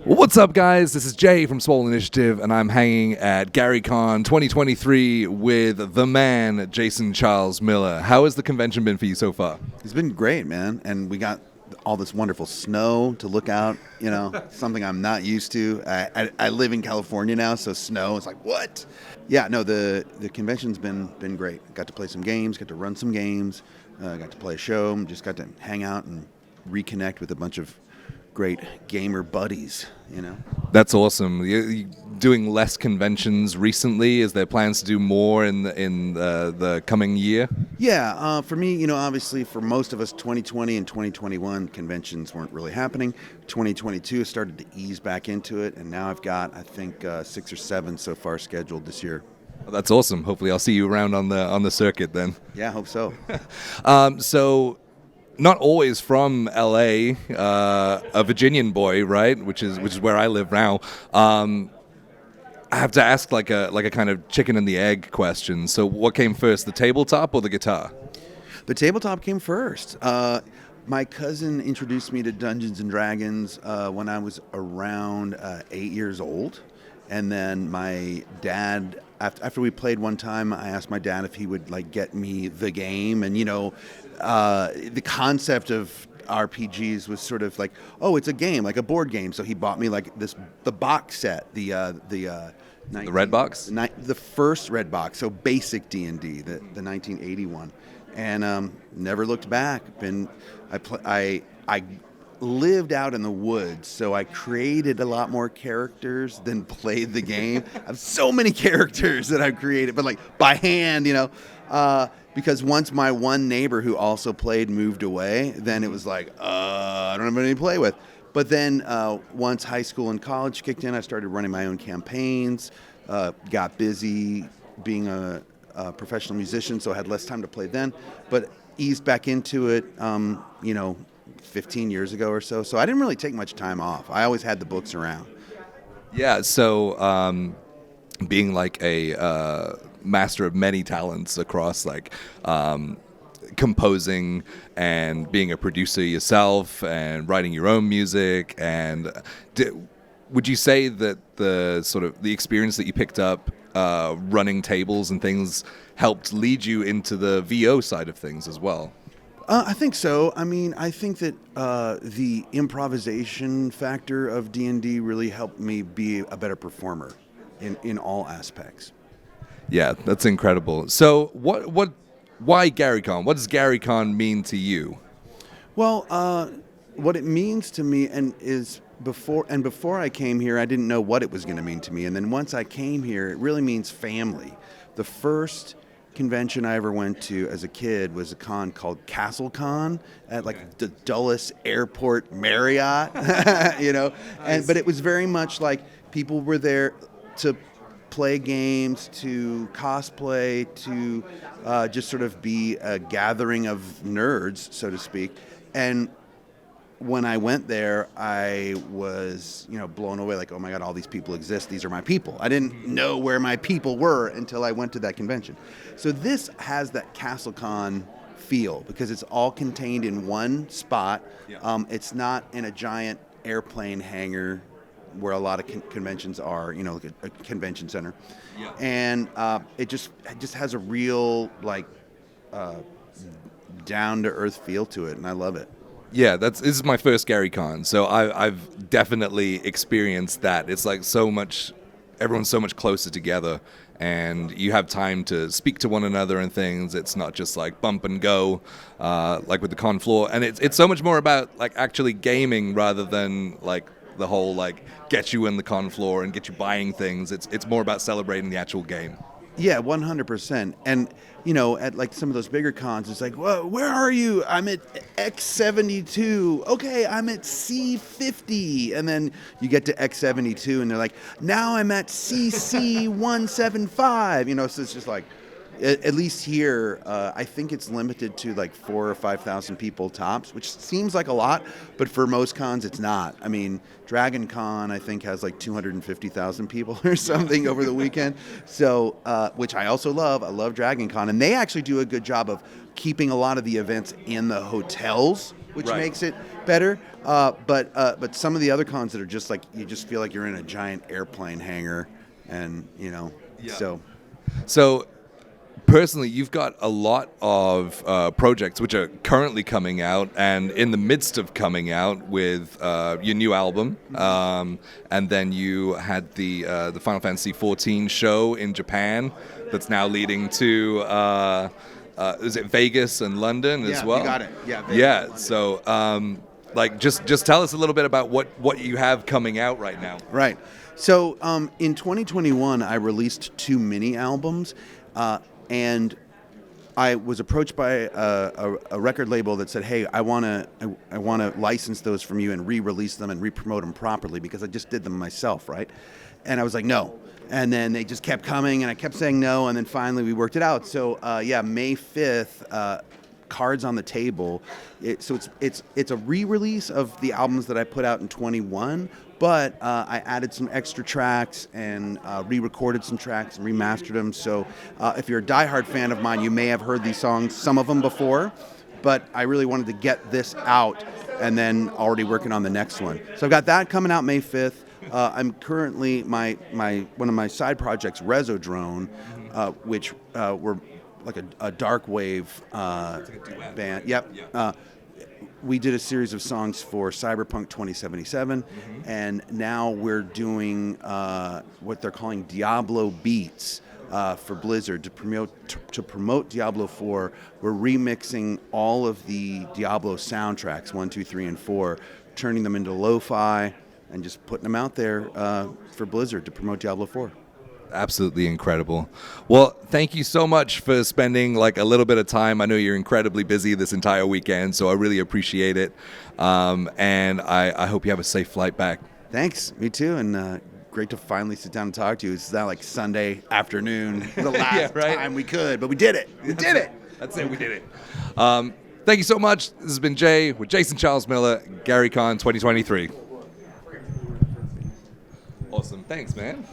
What's up, guys? This is Jay from Swole Initiative, and I'm hanging at GaryCon 2023 with the man, Jason Charles Miller. How has the convention been for you so far? It's been great, man. And we got all this wonderful snow to look out, something I'm not used to. I live in California now, so snow, it's like, what? Yeah, no, the convention's been great. Got to play some games, got to run some games, got to play a show, just got to hang out and reconnect with a bunch of great gamer buddies, That's awesome. You doing less conventions recently? Is there plans to do more in the coming year? Yeah, for me, obviously for most of us, 2020 and 2021 conventions weren't really happening. 2022 started to ease back into it, and now I've got, I think, 6 or 7 so far scheduled this year. Well, that's awesome. Hopefully I'll see you around on the circuit then. Yeah, I hope so. So not always from LA, a Virginian boy, right? Which is where I live now. I have to ask like a kind of chicken and the egg question. So what came first, the tabletop or the guitar? The tabletop came first. My cousin introduced me to Dungeons and Dragons when I was around 8 years old. And then my dad, after we played one time, I asked my dad if he would get me the game. And the concept of RPGs was sort of like, oh, it's a game, like a board game. So he bought me the box set, the red box, the first red box. So basic D&D, the 1981, and never looked back. I lived out in the woods, so I created a lot more characters than played the game. I have so many characters that I've created, but by hand, because once my one neighbor who also played moved away, then it was like, I don't have any to play with. But then once high school and college kicked in, I started running my own campaigns, got busy being a professional musician, so I had less time to play then, but eased back into it, 15 years ago or so. So I didn't really take much time off. I always had the books around. Yeah, so being like a master of many talents across composing and being a producer yourself and writing your own music, and would you say that the experience that you picked up running tables and things helped lead you into the VO side of things as well? I think so. I mean, I think that the improvisation factor of D&D really helped me be a better performer in all aspects. Yeah, that's incredible. So why GaryCon? What does GaryCon mean to you? Well, what it means to me is before I came here, I didn't know what it was going to mean to me. And then once I came here, it really means family. The first convention I ever went to as a kid was a con called CastleCon at the Dulles Airport Marriott, Nice. But it was very much like people were there to play games, to cosplay, to just sort of be a gathering of nerds, so to speak. And when I went there, I was, blown away, like, oh my God, all these people exist. These are my people. I didn't know where my people were until I went to that convention. So this has that CastleCon feel because it's all contained in one spot. Yeah. It's not in a giant airplane hangar where a lot of conventions are, like a convention center. Yeah. And it just has a real, down-to-earth feel to it, and I love it. Yeah, this is my first GaryCon, so I've definitely experienced that. It's everyone's so much closer together, and you have time to speak to one another and things. It's not just bump and go, like with the con floor, and it's so much more about actually gaming rather than the whole get you in the con floor and get you buying things. It's more about celebrating the actual game. Yeah, 100%. And, at some of those bigger cons, it's like, whoa, where are you? I'm at X72. Okay, I'm at C50. And then you get to X72 and they're like, now I'm at CC175. So it's just at least here, I think it's limited to 4,000 or 5,000 people tops, which seems like a lot, but for most cons, it's not. I mean, Dragon Con, I think, has 250,000 people or something over the weekend. So, which I also love. I love Dragon Con, and they actually do a good job of keeping a lot of the events in the hotels which Right. makes it better. But some of the other cons that are just like you just feel like you're in a giant airplane hangar, and Yeah. So, personally, you've got a lot of projects which are currently coming out and in the midst of coming out with your new album, and then you had the Final Fantasy XIV show in Japan that's now leading to is it Vegas and London as Yeah, well? you got it. Yeah, Vegas Yeah. and London. So, like, just tell us a little bit about what you have coming out right now. Right. So in 2021, I released 2 mini albums, and I was approached by a record label that said, "Hey, I want to license those from you and re-release them and re-promote them properly because I just did them myself, right?" And I was like, "No." And then they just kept coming, and I kept saying no, and then finally we worked it out. So May 5th. Cards on the Table. So it's a re-release of the albums that I put out in 21, but I added some extra tracks and re-recorded some tracks and remastered them. So if you're a diehard fan of mine, you may have heard these songs, some of them before, but I really wanted to get this out and then already working on the next one. So I've got that coming out May 5th. I'm currently my one of my side projects, Resodrone, which we're like a dark wave band. Yep. Yeah. We did a series of songs for Cyberpunk 2077, and now we're doing what they're calling Diablo Beats for Blizzard to promote Diablo 4. We're remixing all of the Diablo soundtracks 1, 2, 3, and 4, turning them into lo-fi, and just putting them out there for Blizzard to promote Diablo 4. Absolutely incredible. Well, thank you so much for spending like a little bit of time. I know you're incredibly busy this entire weekend, so I really appreciate it. And I hope you have a safe flight back. Thanks. Me too. And great to finally sit down and talk to you. It's not like Sunday afternoon, the last time we could, but we did it. We did it. That's it. We did it. Thank you so much. This has been Jay with Jason Charles Miller, GaryCon 2023. Awesome. Thanks, man.